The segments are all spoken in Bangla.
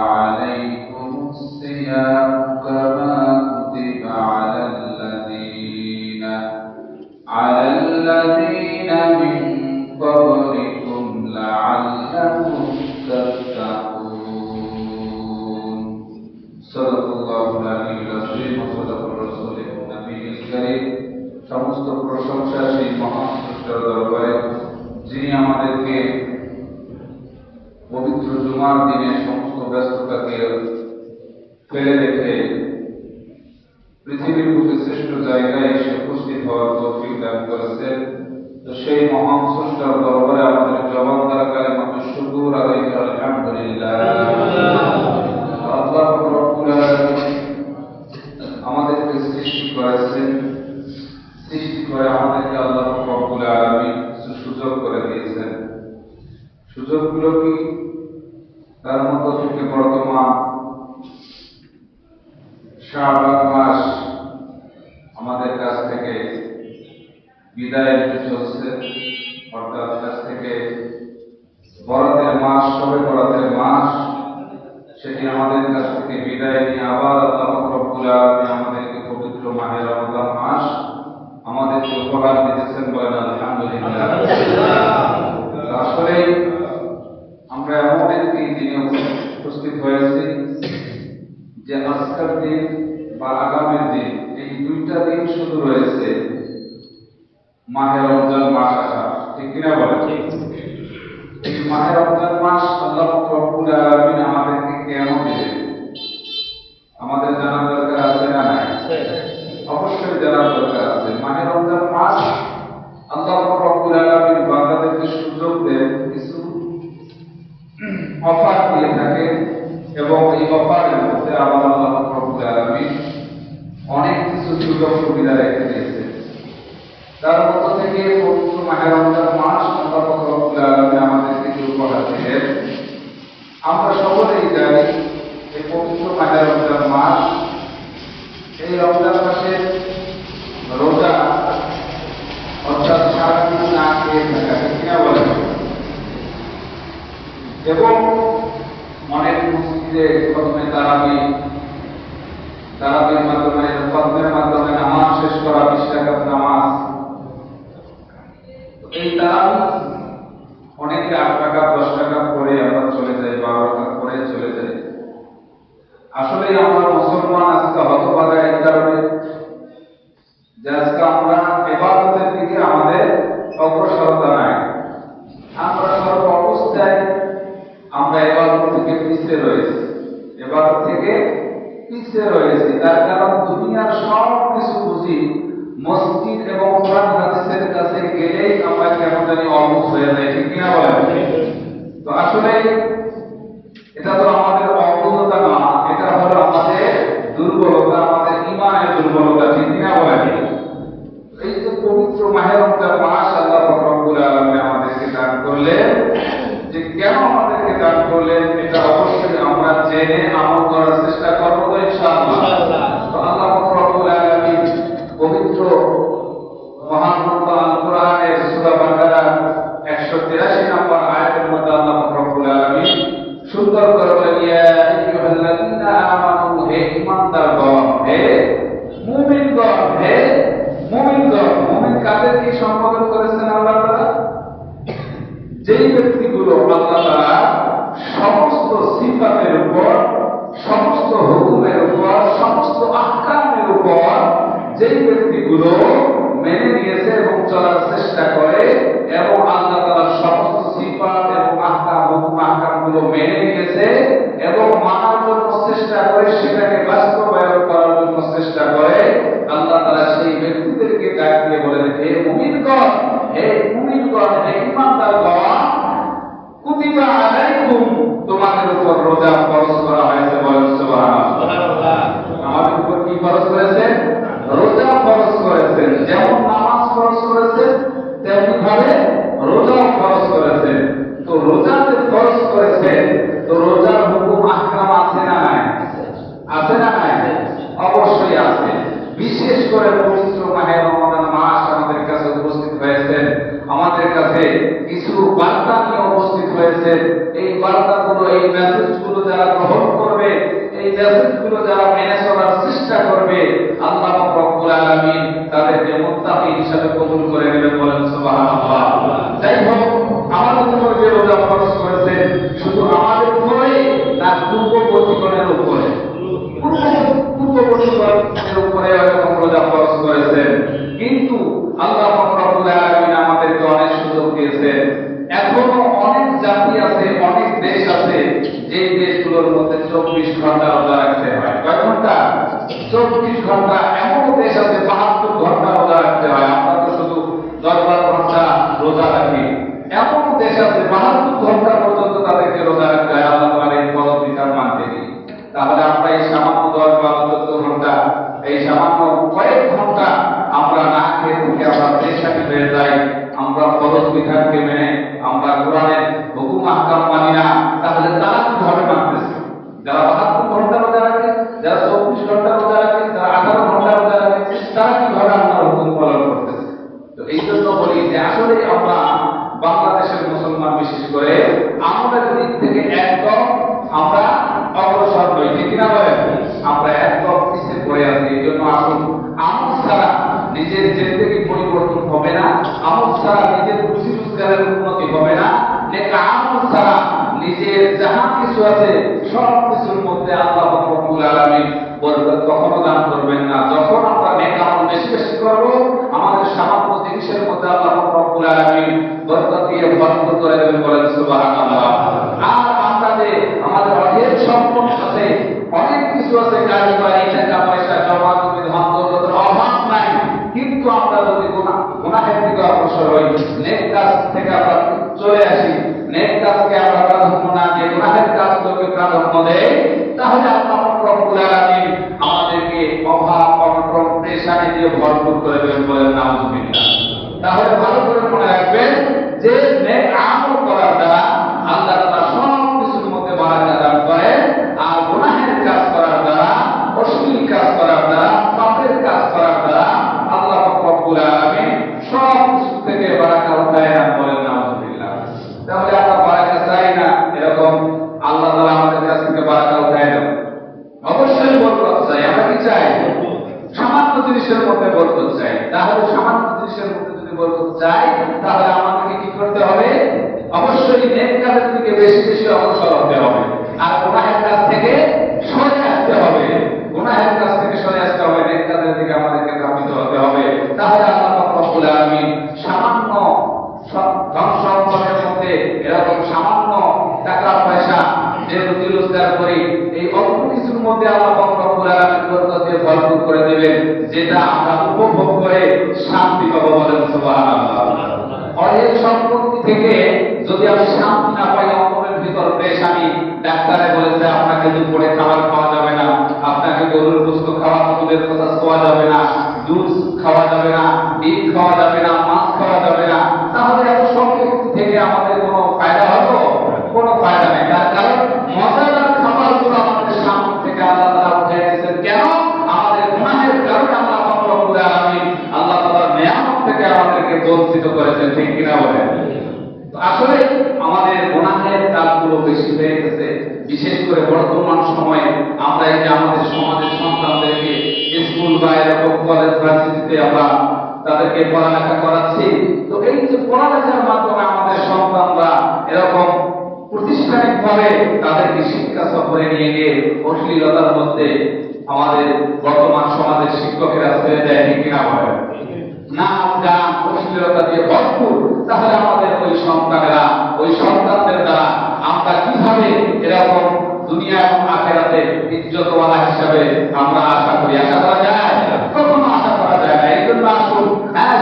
عليكم الصيام كما كتب على الذين من قبلكم لعلكم تتقون صدق الله العلي العظيم وصدق الرسول النبي الكريم সমস্ত প্রশংসা সেই মহান স্রষ্টার দরবারে যিনি আমাদেরকে পবিত্র জুমার দিনে সমস্ত ব্যস্ততাকে ফেলে রেখে পৃথিবীর বুকে শ্রেষ্ঠ জায়গায় এসে উপস্থিত হওয়ার তৌফিক দান করেছেন। তো সেই মহান স্রষ্টার দরবারে আমাদের জবান দ্বারা কালিমাতুশ শুকর আদায় করে আলহামদুলিল্লাহ। আল্লাহ রাব্বুল আলামিন আমাদেরকে সৃষ্টি করেছেন, সৃষ্টি করে আমাদেরকে আল্লাহ রাব্বুল আলামিন সুযোগ করে দিয়েছেন। সুযোগগুলো কি? তার মধ্যে থেকে বর্তমান শাবান মাস আমাদের কাছ থেকে বিদায় নিতে চলছে, অর্থাৎ কাছ থেকে বরাতের মাস, শবে বরাতের মাস, সেটি আমাদের কাছ থেকে বিদায় নিয়ে আবার আল্লাহ রাব্বুল আলামিন আমাদেরকে পবিত্র মাহে রমজান মাস আমাদেরকে উপহার দিতেছেন, বলেন আলহামদুলিল্লাহ। আসলে আমরা এমন একটি দিনে উপস্থিত হয়েছি যে আজকের দিন বা আগামীর দিন, এই দুইটা দিন শুধু রয়েছে মাহে রমজান মাস আসা, ঠিক কিনা বলেন? এই মাহে রমজান মাস আল্লাহ রাব্বুল আলামিন আমাদেরকে কেন দিলেন আমাদের জানার দরকার আছে না নাই? অবশ্যই জানার দরকার আছে। মাহে রমজান মাস আল্লাহ রাব্বুল আলামিন বান্দাদেরকে সুযোগ দেন, কিছু অফার দিয়ে থাকে, এবং এই অফারের মধ্যে আল্লাহ রাব্বুল আলামিন অনেক কিছু সুযোগ সুবিধা রেখে দিয়েছে। তার মধ্য থেকে পবিত্র মাহে রমজান মাস আল্লাহ রাব্বুল আলামিন আমাদেরকে যে উপহার দিলেন, আমরা সকলেই জানি এই পবিত্র মাহে রমজান মাস, এই রমজান মাসে রোজা অর্থাৎ সারাদিন না খেয়ে থাকা, ঠিক কিনা বলেন? এবং অনেক মসজিদে প্রথমে তারাবির মাধ্যমে, ফজরের মাধ্যমে নামাজ শেষ করা, 20 রাকাত নামাজ। এই তারাবি অনেকে 8 রাকাত 10 রাকাত করে আমরা চলে যাই, 12 রাকাত করে চলে যাই। আসলে আমরা মুসলমান আজকে হতভাগা এই কারণে যে আজকে আমরা ইবাদতের দিকে আমাদের অগ্রসরতা নাই। আমরা সর্ব অবস্থায় আমরা ইবাদত থেকে পিছিয়ে রয়েছি। তার কারণ দুনিয়ার সব কিছু বুঝি মসজিদ এবং কোরআন হাদিসের কাছে গেলেই আমরা কেমন জানি অবুঝ হয়ে যাই, ঠিক কিনা বলেন? তো আসলে এটা তো আমাদের অবুঝতা না, এটা হলো আমাদের দুর্বলতা, আমাদের ঈমানের দুর্বলতা, ঠিক কিনা বলেন? এই যে পবিত্র মাহে রমজান মাস আল্লাহ রাব্বুল আলামিন আমাদেরকে দান করলেন, যে কেন আমাদেরকে দান করলেন এটা অবশ্যই আমরা জেনে আমল করার চেষ্টা করব তো ইনশাআল্লাহ। তো আল্লাহ রাব্বুল আলামিন পবিত্র মহান গ্রন্থ আল কোরআনের সূরা বাকারার 183 নম্বর আয়াতের মধ্যে আল্লাহ রাব্বুল আলামিন সুন্দর করে বলেন, ইয়া আইয়ুহাল্লাযীনা আমানু, হে ঈমানদারগণ, হে মুমিনগণ, হে মুমিনগণ। মুমিন কাদেরকে সম্বোধন করেছেন আল্লাহ তাআলা? যেই ব্যক্তিগুলো আল্লাহ তাআলা সমস্ত সিফাতের উপর, সমস্ত হুকুমের উপর, সমস্ত আহকামের উপর যেই ব্যক্তিগুলো মেনে নিয়েছে এবং চলার চেষ্টা করে, এবং আল্লাহ তাআলার সমস্ত সিফাত এবং আহকাম, হুকুম আহকামগুলো মেনে নিয়েছে এবং মানার জন্য চেষ্টা করে, সেটাকে বাস্তবায়ন করার জন্য চেষ্টা করে, আল্লাহ তাআলা সেই ব্যক্তিদেরকে ডাক দিয়ে বলেন, হে মুমিনগণ, হে মুমিনগণ, হে ঈমানদারগণ, কুতিবা আলাইকুম, তোমাদের উপর রোজা ফরজ করা হয়েছে, বলেন সুবহানাল্লাহ। আমাদের উপর কি ফরজ করেছেন? রোজা ফরজ করেছেন। যেমন নামাজ ফরজ করেছেন, তেমনি ভাবে রোজা ফরজ করেছেন। তো রোজা যে ফরজ করেছেন, তো রোজার হুকুম আহকাম আছে না নাই? আছে না নাই? অবশ্যই আছে। বিশেষ করে পবিত্র মাহে রমজান মাস আমাদের কাছে উপস্থিত হয়েছেন, আমাদের কাছে কিছু বার্তা নিয়ে উপস্থিত হয়েছে। এই বার্তাগুলো, এই মেসেজগুলো যারা গ্রহণ নির্দেশগুলো যারা মেনে চলার চেষ্টা করবে আল্লাহ রব্বুল আলামিন তাদেরকে মুত্তাকি হিসেবে কবুল করে নেবেন, বলেন সুবহানাল্লাহ। যাই হোক, আমাদের উপর যে রোজা ফরজ করেছেন শুধু আমাদের উপরে না পূর্ববর্তীগণের উপরে? পূর্ববর্তীগণের উপরে এরকম রোজা ফরজ করেছেন, কিন্তু আল্লাহ রব্বুল আলামিন আমাদেরকে অনেক সুযোগ দিয়েছেন। এখনো অনেক জাতি আছে, অনেক দেশ আছে যে দেশগুলোর মধ্যে 24 ঘন্টা রোজা রাখতে হয়। কয় ঘন্টা? 24 ঘন্টা। এমন দেশ আছে 72 ঘন্টা রোজা রাখতে হয়। আমরা তো শুধু 10-12 ঘন্টা রোজা রাখি। এমন দেশ আছে 72 ঘন্টা পর্যন্ত তাদেরকে রোজা রাখতে হয় আল্লাহ তাআলার এই ফরজ বিধান মানতে গিয়ে। তাহলে আমরা এই সামান্য 10-12 ঘন্টা, এই সামান্য কয়েক ঘন্টা আমরা না খেয়ে থেকে আমরা পেরেশানি হয়ে যাই। আমরা ফরজ বিধানকে মেনে আমরা কোরআনের হুকুম আহকাম মানি না, তাহলে তারা কিভাবে মানতেছে? যারা 72 ঘন্টা রোজা রাখে, যারা 24 ঘন্টা রোজা রাখে, যারা 18 ঘন্টা রোজা রাখে, তারা কিভাবে আল্লাহর হুকুম পালন করতেছে? তো এই জন্য বলি যে আসলে আমরা বাংলাদেশের মুসলমান বিশেষ করে আমাদের দিক থেকে একদম আমরা অগ্রসর নই, ঠিক না বলেন? আমরা একদম পিছিয়ে পড়ে আছি। এই জন্য আসুন, আমল ছাড়া নিজের জিন্দেগি পরিবর্তন হবে না, আমল ছাড়া নিজের রুজি রোজগারের উন্নতি হবে না, নেক আমল ছাড়া নিজের যাহা কিছু আছে সব কিছুর মধ্যে আল্লাহ রব্বুল আলামিন বরকত কখনো দান করবেন না। যখন আমরা নেক আমল বেশি বেশি করব, আমাদের সামান্য জিনিসের মধ্যে আল্লাহ রব্বুল আলামিন বরকত দিয়ে ভরপুর করে দেবেন, বলেন সুবহানাল্লাহ। আর আমরা যে আমাদের অনেক সম্পদ আছে, অনেক কিছু আছে, গাড়ি বাড়ি টাকা পয়সা জমা জমি ধন দৌলতের অভাব নাই, কিন্তু আমরা যদি গুনাহের দিকে অগ্রসর হই, নেক কাজ থেকে আমরা চলে আসি, নেক কাজকে আমরা প্রাধান্য না দিয়ে গুনাহের কাজগুলোকে প্রাধান্য দেই, তাহলে আল্লাহ রব্বুল আলামিন আমাদেরকে অভাব অনটন পেরেশানি দিয়ে ভরপুর করে দেবেন, বলেন নাউযুবিল্লাহ। তাহলে ভালো করে মনে রাখবেন যে নেক আমল করার দ্বারা আল্লাহ তাআলা সব কিছুর মধ্যে বারাকা দান করেন, আর গুনাহের কাজ করার দ্বারা, অশ্লীল কাজ করার দ্বারা, পাপের কাজ করার দ্বারা আল্লাহ রব্বুল আলামিন সব কিছু থেকে বারাকা উঠায় নেন, বলেন নাউযুবিল্লাহ। তাহলে আমরা বারাকা চাই না, এরকম আল্লাহ তাআলা আমাদের কাছ থেকে বারাকা উঠায় নেন। অবশ্যই বরকত চাই। আমরা কি চাই? সামান্য জিনিসের মধ্যে বরকত চাই। তাহলে সামান্য জিনিসের মধ্যে যদি বরকত চাই, তাহলে আমাদেরকে কি করতে হবে? অবশ্যই নেক কাজের দিকে বেশি বেশি অগ্রসর হতে হবে, আর গুনাহের কাজ থেকে সরে আসতে হবে। গুনাহের কাজ থেকে সরে আসতে হবে, নেক কাজের দিকে আমাদেরকে ধাবিত হতে হবে। তাহলে আল্লাহ রব্বুল আলামিন সামান্য ধন সম্পদের মধ্যে এরকম সামান্য টাকা পয়সা যে রুজি রোজগার করি, এই অল্প কিছুর মধ্যে আল্লাহ রব্বুল আলামিন বরকত দিয়ে ভরপুর করে দেবেন, যেটা আমরা উপভোগ করে শান্তি পাবো, বলেন সুবহানাল্লাহ। অনেক সম্পত্তি থেকে যদি আমি শান্তি না পাই, অন্তরের ভিতর পেরেশানি, ডাক্তারে বলেছে আপনাকে দুপুরে খাবার খাওয়া যাবে না, আপনাকে গরুর গোশত খাওয়া, দুধের কথা খাওয়া যাবে না, দুধ খাওয়া যাবে না, ডিম খাওয়া যাবে না, মাছ খাওয়া যাবে না, তাহলে এত সম্পত্তি থেকে আমাদের কোনো ফায়দা হলো? কোনো ফায়দা নেই। তার কারণ মজাদার খাবারগুলো আমাদের সামনে থেকে আল্লাহ তাআলা উঠিয়ে দিয়েছেন। কেন? আমাদের গুনাহের কারণে আল্লাহ রব্বুল আলামিন আল্লাহ তাআলার নিয়ামত থেকে আমাদেরকে বঞ্চিত করেছেন, ঠিক কিনা বলেন? আসলে আমাদের গুনাহের কাজগুলো বেশি হয়ে গেছে, বিশেষ করে বর্তমান সময়ে আমরা এই যে আমাদের সমাজের সন্তানদেরকে স্কুল বা এরকম কলেজ ভার্সিটিতে আমরা তাদেরকে পড়ালেখা করাচ্ছি। তো এই যে পড়ালেখার মাধ্যমে আমাদের সন্তানরা এরকম প্রতিষ্ঠানিকভাবে তাদেরকে শিক্ষা সফরে নিয়ে গিয়ে অশ্লীলতার মধ্যে আমাদের বর্তমান সমাজের শিক্ষকেরা ছেড়ে দেয়, ঠিক কিনা বলেন? নাচ গান অশ্লীলতা দিয়ে ভরপুর। তাহলে আমাদের ওই সন্তানেরা, ওই সন্তানদের দ্বারা আমরা কিভাবে এরকম দুনিয়া এবং আখিরাতে ইজ্জতওয়ালা হিসাবে আমরা আশা করি? আশা করা যায়? কখনো আশা করা যায় না। এই জন্য আসুন,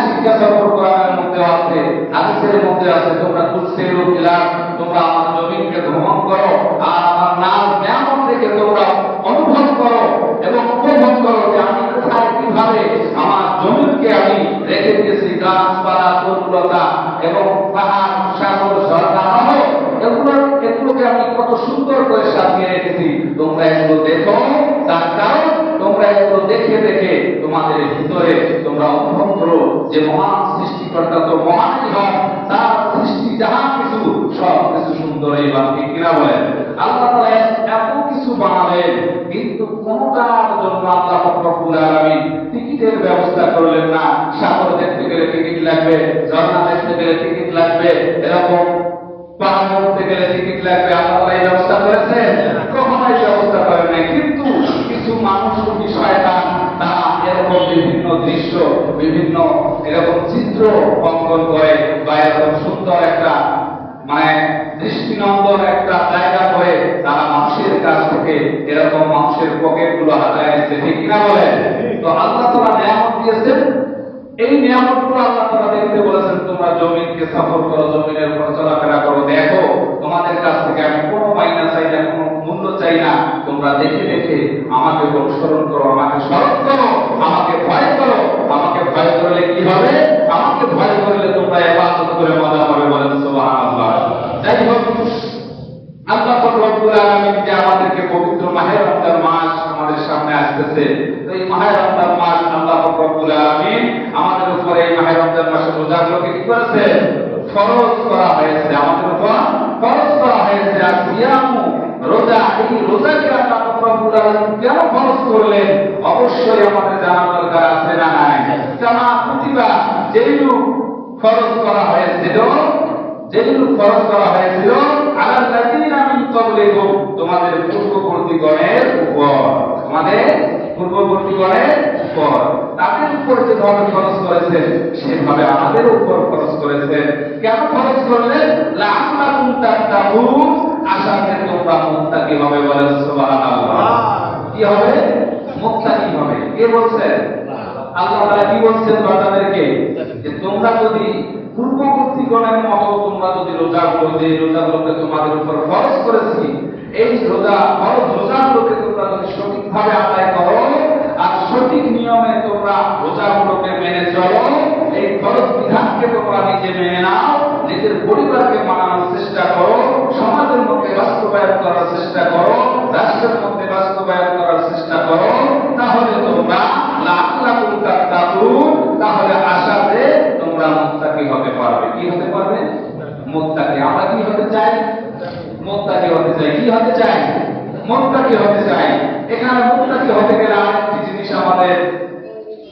শিক্ষা সফর কোরআনের মধ্যে আছে, হাদিসের মধ্যে আছে, তোমরা তুলসিরু ইলা, তোমরা আমার জমিনকে ভ্রমণ করো, আর আমার নাম নিয়ামত থেকে তোমরা অনুভব করো এবং উপভোগ করো যে আমি কোথায় কিভাবে আমার জমিনকে আমি রেখে দিয়েছি, গাছপালা, তরুলতা এবং পাহাড়, সাগর, ঝর্ণা, এগুলোকে আমি কত সুন্দর করে সাজিয়ে রেখেছি। তোমরা এগুলো দেখো, তার কারণ তোমরা এগুলো দেখে দেখে তোমাদের ভিতরে তোমরা অনুভব করো যে মহান সৃষ্টিকর্তা তো মহানই হন, তার সৃষ্টি যাহা কিছু সব কিছু সুন্দর। এই বাক্যে কিনা বলেন আল্লাহ তাআলা এত কিছু বানালেন, হলেন, কিন্তু কোনটার জন্য আল্লাহ রব্বুল আলামিন টিকিটের ব্যবস্থা করলেন না। সাগর দেখতে গেলে টিকিট লাগবে, ঝর্ণা দেখতে গেলে টিকিট লাগবে, এরকম পাহাড় উঠতে গেলে টিকিট লাগবে। আল্লাহ এই ব্যবস্থা করেছেন? কখনোই ব্যবস্থা করেন নাই। কিন্তু কিছু মানুষ শয়তান তারা এরকম বিভিন্ন দৃশ্য, বিভিন্ন এরকম চিত্র অঙ্কন করে বা এরকম সুন্দর একটা মানে দৃষ্টিনন্দন একটা জায়গা করে তারা মানুষের কাছ থেকে এরকম মানুষের পকেট গুলো হাতায় নিচ্ছে, ঠিক কিনা বলেন? তো আল্লাহ তাআলা নিয়ামত দিয়েছেন, এই নিয়ামতগুলো আল্লাহ তাআলা দেখতে বলেছেন তোমরা জমিনকে সফর করো, জমিনের উপর চলাফেরা করো, দেখো তোমাদের কাছ থেকে আমি কোনো মাইনা চাই না, কোনো মূল্য চাই না, তোমরা দেখে দেখে আমাকে অনুসরণ করো, আমাকে স্মরণ করো, আমাকে ভয় করো। আমাকে ভয় করলে কি হবে? আমাকে ভয় করলে তোমরা ইবাদত করে মজা পাবে, বলেন সুবহানাল্লাহ। যাই হোক, আল্লাহ রব্বুল আলামিন যে আমাদেরকে পবিত্র মাহে রমজান মাস আমাদের সামনে আসতেছে, তো এই মাহে রমজান মাস আল্লাহ রব্বুল আলামিন আমাদের উপরে এই মাহে রমজান মাসে রোজাগুলোকে কি করেছে? ফরজ করা হয়েছে, আমাদের উপর ফরজ করা হয়েছে। আর সিয়ামু রোজা, এই রোজাকে আল্লাহ রব্বুল আলামিন কেন ফরজ করলেন? অবশ্যই আমাদের জানা দরকার আছে না নাই? কামা কুতিবা, যেগুলো ফরজ করা হয়েছিল, যেগুলো ফরজ করা হয়েছিল আলাল্লাযিনা মিন ক্বাবলিকুম, তোমাদের পূর্ববর্তীগণের উপর, তোমাদের পূর্ববর্তীগণের উপর, তাদের উপর যেভাবে খরচ করেছেন সেভাবে আমাদের উপর খরচ করেছেন। কেন খরচ করলেন? লাআল্লাকুম তাত্তাকুন, আশাতে তোমরা মুত্তাকি হবে, বলেন সুবহানাল্লাহ। কি হবে? মুত্তাকি হবে। কে বলছেন? আল্লাহ তাআলা কি বলছেন বান্দাদেরকে? যে তোমরা যদি পূর্ববর্তীগণের মতো তোমরা যদি রোজাগুলো, যে রোজাগুলোকে তোমাদের উপর ফরজ করেছি, এই রোজা ফরজ রোজাগুলোকে তোমরা যদি সঠিকভাবে আদায় করো আর সঠিক নিয়মে তোমরা রোজাগুলোকে মেনে চলো, এই ফরজ বিধানকে তোমরা নিজে মেনে নাও, নিজের পরিবারকে মানানোর চেষ্টা করো, সমাজের মধ্যে বাস্তবায়ন করার চেষ্টা করো, রাষ্ট্রের মধ্যে বাস্তবায়ন করার চেষ্টা করো, তাহলে তোমরা লাআল্লাকুম তাত্তাকুন, তাহলে আশাতে তোমরা মুত্তাকি হতে পারবে। কি হতে পারবে? মুত্তাকি। আমরা কি হতে চাই? মুত্তাকি হতে চাই। কি হতে চাই? মুত্তাকি হতে চাই। এখানে মুত্তাকি হতে গেলে আরেকটি জিনিস আমাদের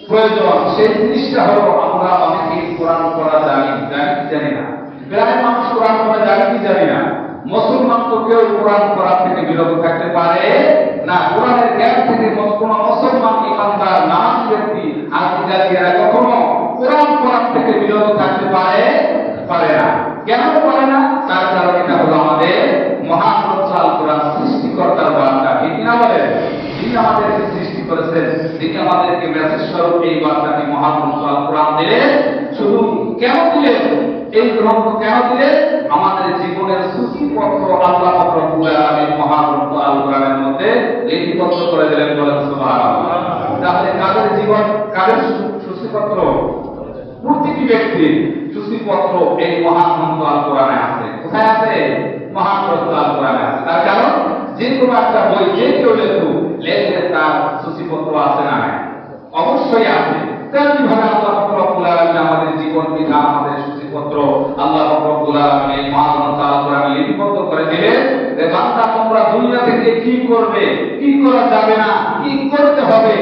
প্রয়োজন, সেই জিনিসটা হলো আমরা অনেকেই কোরআন পড়া জানি কি জানি না। প্রায় মানুষ কোরআন পড়া জানি কি জানি না। মুসলমান তো কেউ কোরআন পড়া থেকে বিরত থাকতে পারে না। কোরআনের জ্ঞান থেকে কোনো মুসলমান ইমানদার নাম ব্যক্তি আজকালিরা কখনো কোরআন পড়া থেকে বিরত থাকতে পারে না। কেন পারে না? তার কারণ এটা হলো আমাদের মহান গ্রন্থ আল কোরআন সৃষ্টিকর্তার বার্তা, ঠিক না বলেন? যিনি আমাদেরকে সৃষ্টি করেছেন, তিনি আমাদেরকে মেসেজ স্বরূপ এই বার্তাটি মহান গ্রন্থ আল কোরআন দিলেন। শুধু কেন দিলেন? এই গ্রন্থ কেন দিলেন? আমাদের জীবনের সূচিপত্র আল্লাহ রব্বুল আলামিন মহান গ্রন্থ আল কোরআনের মধ্যে লিপিবদ্ধ করে দিলেন, বলেন সুবহানাল্লাহ। তাহলে কাদের জীবন, কাদের সূচিপত্র? প্রতিটি ব্যক্তির সূচিপত্র এই মহান গ্রন্থ আল কোরআনে আছে। কোথায় আছে? মহান গ্রন্থ আল কোরআনে আছে। তার কারণ যে কোনো একটা বই যে কেউ লেখলে তার সূচিপত্র আছে না? অবশ্যই আছে। তেমনিভাবে আল্লাহ রব্বুল আলামিন আমাদের জীবন বিধান, আমাদের সূচিপত্র আল্লাহ রব্বুল আলামিন এই মহান গ্রন্থ আল কোরআনে লিপিবদ্ধ করে দিলেন যে বান্দা তোমরা দুনিয়া থেকে কি করবে, কি করা যাবে না, কি করতে হবে,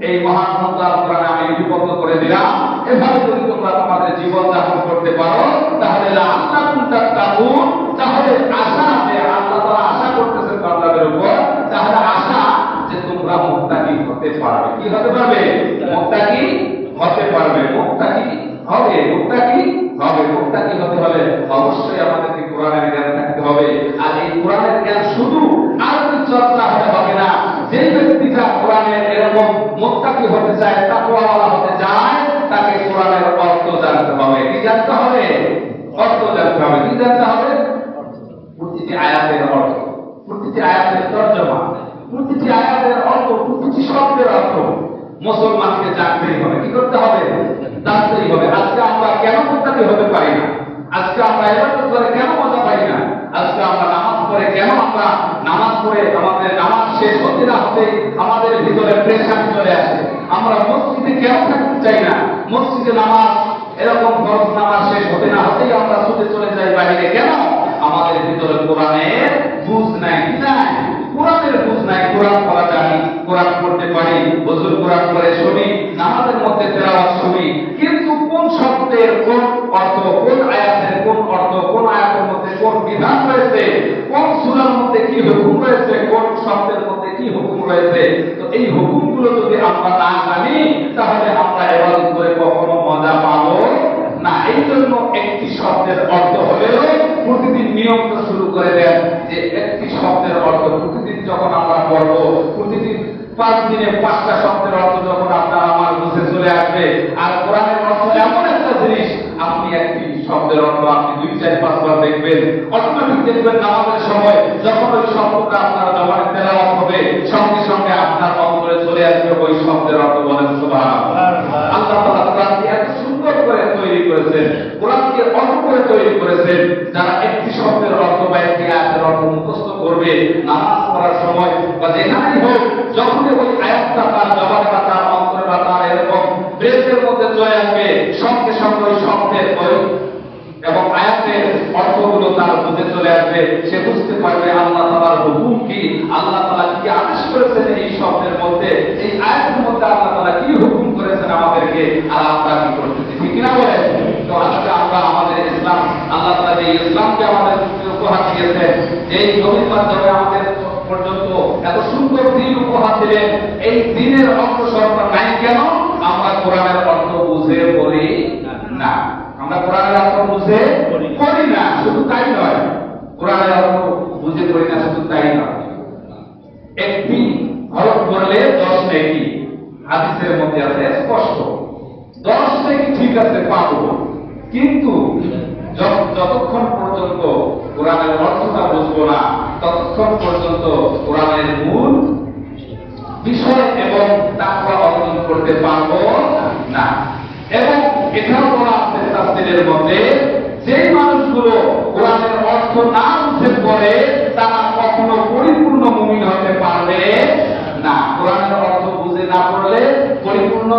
এই মহান গ্রন্থ আল কোরআনে আমি লিপিবদ্ধ করে দিলাম। এভাবে যদি তোমরা তোমাদের জীবন যাপন করতে পারো তাহলে লাআল্লাকুম তাত্তাকুন, তাহলে আশা যে আল্লাহ তাআলা আশা করতেছেন বান্দাদের উপর, তাহলে আশা যে তোমরা মুত্তাকি হতে পারবে। কি হতে পারবে? মুত্তাকি হতে পারবে। মুত্তাকি হবে, মুত্তাকি হবে। মুত্তাকি হতে হলে অবশ্যই আমাদেরকে কোরআনের জ্ঞান থাকতে হবে। আর এই কোরআনের জ্ঞান শুধু আরবি চর্চা হলে হবে না। যে ব্যক্তিটা কোরআনের এরকম মুত্তাকি হতে চায়, তাকওয়াওয়ালা হতে চায়, তাকে কোরআনের অর্থ জানতে হবে। কি জানতে হবে? অর্থ জানতে হবে। কি জানতে হবে? প্রতিটি আয়াতের অর্থ, প্রতিটি আয়াতের তরজমা, প্রতিটি আয়াতের অর্থ, প্রতিটি শব্দের অর্থ মুসলমানকে জানতেই হবে। কি করতে হবে? জানতেই হবে। আজকে আমরা কেন মুত্তাকি হতে পারি না? আজকে আমরা ইবাদত করে কেন মজা পাই না? আজকে আমরা নামাজ পড়ে কেন আমরা নামাজ পড়ে আমাদের নামাজ শেষ হতে না হতে আমাদের ভিতরে প্রেশার চলে আসে? আমরা মসজিদে কেন থাকতে চাই না? মসজিদে নামাজ এরকম ফরজ নামাজ শেষ হতে না হতেই আমরা ছুটে চলে যাই বাইরে। কেন? আমাদের ভিতরে কোরআনের বুঝ নাই। কোরআনের বুঝ নাই। কোরআন কোরআন পড়ে শুনি, নামাজের মধ্যে তেলাওয়াত শুনি, কিন্তু কোন শব্দের কোন অর্থ, কোন আয়াতের কোন অর্থ, কোন আয়াতের মধ্যে কোন বিধান রয়েছে, কোন সূরার মধ্যে কি হুকুম রয়েছে, কোন শব্দের মধ্যে কি হুকুম রয়েছে, তো এই হুকুমগুলো যদি আমরা না জানি তাহলে আমরা ইবাদত করে কখনো মজা পাবো না। এই জন্য একটি শব্দের অর্থ হলেও প্রতিদিন নিয়মটা শুরু করে দেন যে একটি শব্দের অর্থ প্রতিদিন যখন আমরা পড়বো, প্রতিদিন 5 দিনে 5টা শব্দের অর্থ যখন আপনার আমার বুঝে চলে আসবে। আর কোরআনের অর্থ এমন একটা জিনিস, আপনি একটি শব্দের অর্থ আপনি 2, 4, 5 বার দেখবেন, অটোমেটিক দেখবেন নামাজের সময় যখন ওই শব্দটা আপনার জবানে তেলাওয়াত হবে, সঙ্গে সঙ্গে আপনার অন্তরে চলে আসবে ওই শব্দের অর্থ। বলেন সুবহানাল্লাহ। আল্লাহ তাআলা কোরআনকে এত সুন্দর করে তৈরি করেছেন, কোরআনকে অর্থ করে তৈরি করেছেন, যারা একটি শব্দের অর্থ বা একটি আয়াতের অর্থ মুখস্থ করবে নামাজ পড়ার সময় বা যেখানেই হোক, যখনই ওই আয়াতটা তার জবানে বা তার অন্তরে বা তার এরকম ব্রেনের মধ্যে চলে আসবে, সঙ্গে সঙ্গে ওই শব্দের ওই এবং আয়াতের অর্থগুলো তার বুঝে চলে আসবে, সে বুঝতে পারবে আল্লাহ তাআলার হুকুম কি, আল্লাহ তাআলা কি আদেশ করেছেন এই শব্দের মধ্যে, এই আয়াতের মধ্যে আল্লাহ তাআলা কি হুকুম করেছেন আমাদেরকে, আর আমরা কি করতেছি, ঠিক না বলেন? তো আজকে আমরা আমাদের ইসলাম, আল্লাহ তাআলা যে ইসলামকে আমাদের উপহার দিয়েছেন, এই নবীর মাধ্যমে আমাদের পর্যন্ত এত সুন্দর দিন উপহার দিলেন, এই দিনের অগ্রসরতা নাই কেন? আমরা কোরআনের অর্থ বুঝে পড়ি না। আমরা কোরআনের অর্থ বুঝে পড়ি না, শুধু তাই নয়, কোরআনের অর্থ বুঝে পড়ি না শুধু তাই নয়, একটি হরফ পড়লে 10 নেকি, হাদিসের মধ্যে আছে স্পষ্ট, 10 নেকি ঠিক আছে পাবো, কিন্তু যতক্ষণ পর্যন্ত কোরআনের অর্থটা বুঝবো না ততক্ষণ পর্যন্ত কোরআনের মূল বিষয় এবং তাকওয়া অর্জন করতে পারবো না। এবং এটাও বলা আছে তাফসীরের মধ্যে, যে মানুষগুলো কোরআনের অর্থ না বুঝে পড়ে তারা কখনো পরিপূর্ণ মুমিন হতে পারবে না। কোরআনের অর্থ বুঝে না পড়লে পরিপূর্ণ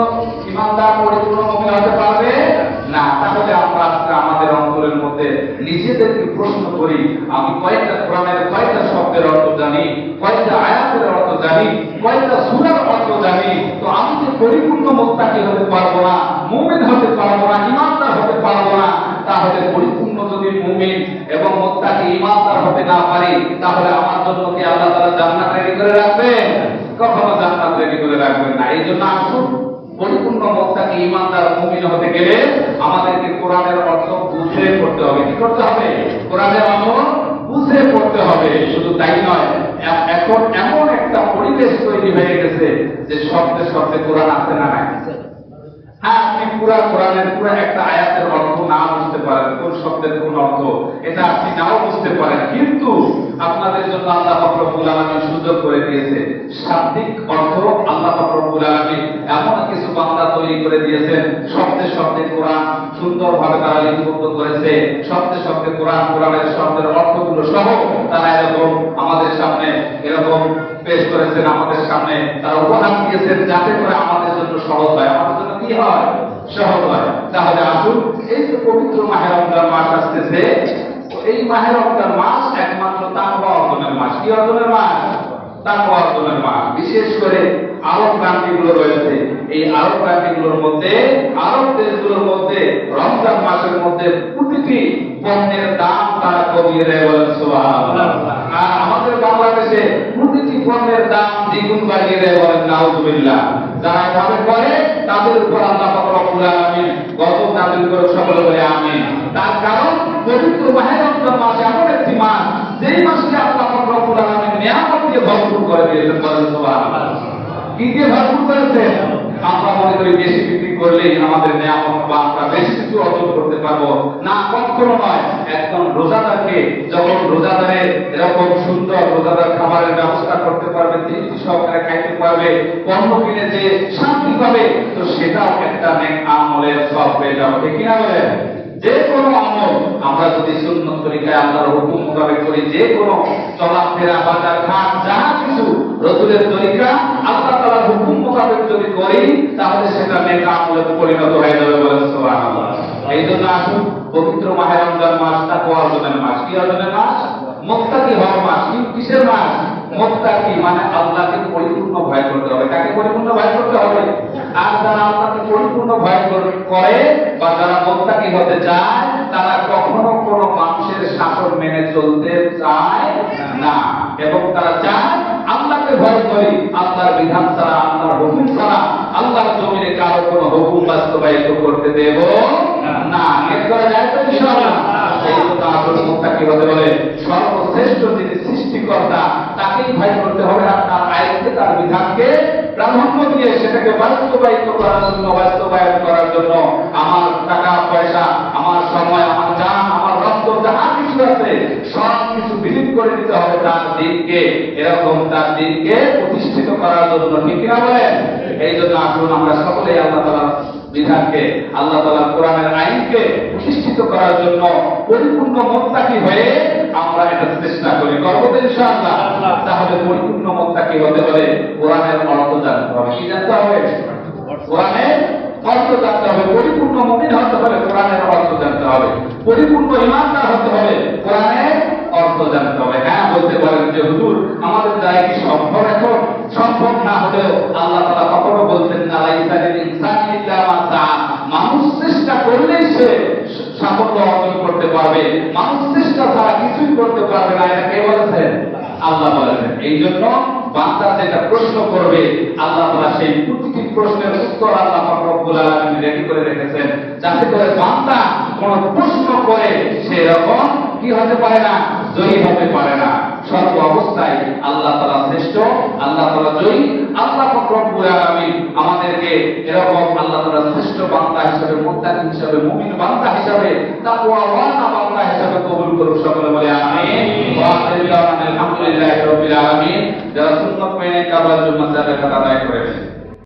ঈমানদার, পরিপূর্ণ মুমিন হতে পারবে না। তাহলে আমরা আজকে আমাদের অন্তরের মধ্যে নিজেদেরকে প্রশ্ন করি, আমি কয়েকটা কোরআনের কয়েকটা শব্দের অর্থ জানি, কয়েকটা আয়াতের অর্থ জানি, কয়েকটা সূরার অর্থ জানি, তো আমি যে পরিপূর্ণ মুত্তাকি হতে পারবো না, মুমিন হতে পারবো না, ঈমানদার হতে পারবো না। তাহলে পরিপূর্ণ যদি মুমিন এবং মুত্তাকি ঈমানদার হতে না পারি, তাহলে আমার জন্য কি আল্লাহ তাআলা জান্নাত রেডি করে রাখবেন? কখনো জান্নাত রেডি করে রাখবেন না। এই জন্য আসুন, পরিপূর্ণ মুত্তাকি ঈমানদার মুমিন হতে গেলে আমাদেরকে কোরআনের অর্থ বুঝে পড়তে হবে। কি করতে হবে? কোরআনের অর্থ বুঝে পড়তে হবে। শুধু তাই নয়, এখন এমন একটা পরিবেশ তৈরি হয়ে গেছে যে শব্দে শব্দে কোরআন আছে না নাই? হ্যাঁ, আপনি পুরা কোরআনের পুরা একটা আয়াতের অর্থ না বুঝতে পারেন, কোন শব্দের কোন অর্থ, এটা আপনি নাও বুঝতে পারেন, কিন্তু আপনাদের জন্য আল্লাহ পাক রব্বুল আলামিন সুযোগ করে দিয়েছে শাব্দিক অর্থ। আল্লাহ পাক রব্বুল আলামিন এমন কিছু বান্দা তৈরি করে দিয়েছেন, শব্দে শব্দে কোরআন সুন্দরভাবে তারা লিপিবদ্ধ করেছে, শব্দে শব্দে কোরআন, কোরআনের শব্দের অর্থগুলো সহ তারা এরকম আমাদের সামনে এরকম পেশ করেছেন, আমাদের সামনে তারা উপহার দিয়েছেন, যাতে করে আমাদের জন্য সহজ হয়, আমাদের জন্য কি হয়? সহজ হয়। তাহলে আসুন, এই যে পবিত্র মাহে রমজান মাস আসতেছে, এই মাহে রমজান মাস একমাত্র তাকওয়া অর্জনের মাস। কি অর্জনের মাস? তাকওয়া অর্জনের মাস। বিশেষ করে আরব কান্ট্রিগুলো রয়েছে, এই আরব কান্ট্রিগুলোর মধ্যে, আরব দেশগুলোর মধ্যে রমজান মাসের মধ্যে প্রতিটি পণ্যের দাম তারা কমিয়ে দেয়। বলেন সুবহানাল্লাহ। আর আমাদের বাংলাদেশে প্রতিটি পণ্যের দাম দ্বিগুণ বাড়িয়ে দেয়। বলেন নাউযুবিল্লাহ। যারা এভাবে করে তাদের উপর আল্লাহ পাক রব্বুল আলামিন গজব নাযিল করে, সকলে বলে আমিন। তার কারণ পবিত্র মাহে রমজান মাস এমন একটি মাস, যেই মাসকে আল্লাহ পাক রব্বুল আলামিন নিয়ামত দিয়ে ভরপুর করে দিয়েছেন। বলেন সুবহানাল্লাহ। কি দিয়ে ভরপুর করেছেন? আমরা মনে করি বেশি বিক্রি করলেই আমাদের নিয়ামত বা আমরা বেশি কিছু অর্জন করতে পারবো না, কখনো নয়। একদম রোজাদারকে যখন রোজাদারের এরকম সুন্দর রোজাদার খাবারের ব্যবস্থা করতে পারবে, তৃপ্তি সহকারে খাইতে পারবে, পণ্য কিনে যে শান্তি পাবে, তো সেটাও একটা নেক আমলের সব হয়ে যাবে। ঠিক কিনা বলেন? যে কোনো আমল আমরা যদি সুন্নত তরিকায় আল্লাহর হুকুম মোতাবেক করি, যে কোনো চলাফেরা, বাজার ঘাট, যাহা কিছু রসুলের তরিকা, আল্লাহ তাআলার হুকুম মোতাবেক যদি করি, তাহলে সেটা নেক আমলে পরিণত হয়ে যাবে। বলেন সুবহানাল্লাহ। এই জন্য আসুন, পবিত্র মাহে রমজান মাস তাকওয়া অর্জনের মাস। কি অর্জনের মাস? মুত্তাকি হওয়ার মাস। কিসের মাস? মুত্তাকি মানে আল্লাহকে পরিপূর্ণ ভয় করতে হবে। কাকে পরিপূর্ণ ভয় করতে হবে? আর যারা আল্লাহকে পরিপূর্ণ ভয় করে বা যারা মুত্তাকি হতে চায়, তারা কখনো কোনো মানুষের শাসন মেনে চলতে চায় না, এবং তারা চায় আল্লাহকে ভয় করি, আল্লাহর বিধান ছাড়া, আল্লাহর হুকুম ছাড়া আল্লাহর জমিনে কারো কোনো হুকুম বাস্তবায়িত করতে দেব না। এর করা যায় তো ইনশাআল্লাহ। এই তো আসলে মুত্তাকি হতে বলে সর্বশ্রেষ্ঠ যিনি সৃষ্টিকর্তা তাকেই ভয় করতে হবে, আর তার আয়াতকে, তার বিধানকে প্রাধান্য দিয়ে সেটাকে বাস্তবায়িত করার জন্য, বাস্তবায়ন করার জন্য আমার টাকা পয়সা, আমার সময়, আমার জান, আমার রক্ত, যাহা কিছু আছে সব কিছু বিলীন করে দিতে হবে তার দিনকে, এরকম তার দিনকে প্রতিষ্ঠিত করার জন্য। ঠিক কিনা বলেন? এই জন্য আসুন আমরা সকলেই আল্লাহ তাআলার বিধানকে, আল্লাহ তাআলার কোরআনের আইনকে প্রতিষ্ঠিত করার জন্য পরিপূর্ণ মুত্তাকি হয়ে আমরা এটা চেষ্টা করি। করব তো ইনশাআল্লাহ। তাহলে পরিপূর্ণ মুত্তাকি হতে হলে কোরআনের অর্থ জানতে হবে। কি জানতে হবে? কোরআনের অর্থ জানতে হবে। পরিপূর্ণ মুমিন হতে হলে কোরআনের অর্থ জানতে হবে। পরিপূর্ণ ঈমানদার হতে হলে কোরআনের অর্থ জানতে হবে। হ্যাঁ, বলতে পারেন যে হুজুর আমাদের দ্বারা কি সম্ভব? এখন সম্ভব না হলেও আল্লাহ তাআলা কখনো বলছেন না লাইসা লিল ইনসানি ইল্লা মা সাআ। মানুষ চেষ্টা করলেই সে সাফল্য অর্জন করতে পারবে, মানুষ চেষ্টা ছাড়া কিছুই করতে পারবে না। এটা কে বলেছেন? আল্লাহ বলেছেন। এই জন্য বান্দা যেটা প্রশ্ন করবে, আল্লাহ তাআলা সেই প্রতিটি প্রশ্নের উত্তর আল্লাহ পাক রব্বুল আলামিন রেডি করে রেখেছেন, যাতে করে বান্দা কোন প্রশ্ন করে সে এরকম কি হতে পারে না, জয়ী হতে পারে না। সর্ব অবস্থায় আল্লাহ তাআলা শ্রেষ্ঠ, আল্লাহ তাআলা জয়ী। আল্লাহ পাক রব্বুল আলামিন আমাদেরকে এরকম আল্লাহ তাআলা শ্রেষ্ঠ বান্দা হিসেবে, মুত্তাকি হিসেবে, মুমিন বান্দা হিসেবে, তাকওয়াওয়ালা বান্দা হিসেবে কবুল করুন। সকলে বলে আমিন। ওয়া আলহামদুলিল্লাহি রাব্বিল আলামিন। যারা সুন্নাত মেনে কাবার জন্য সালাত আদায় করেছেন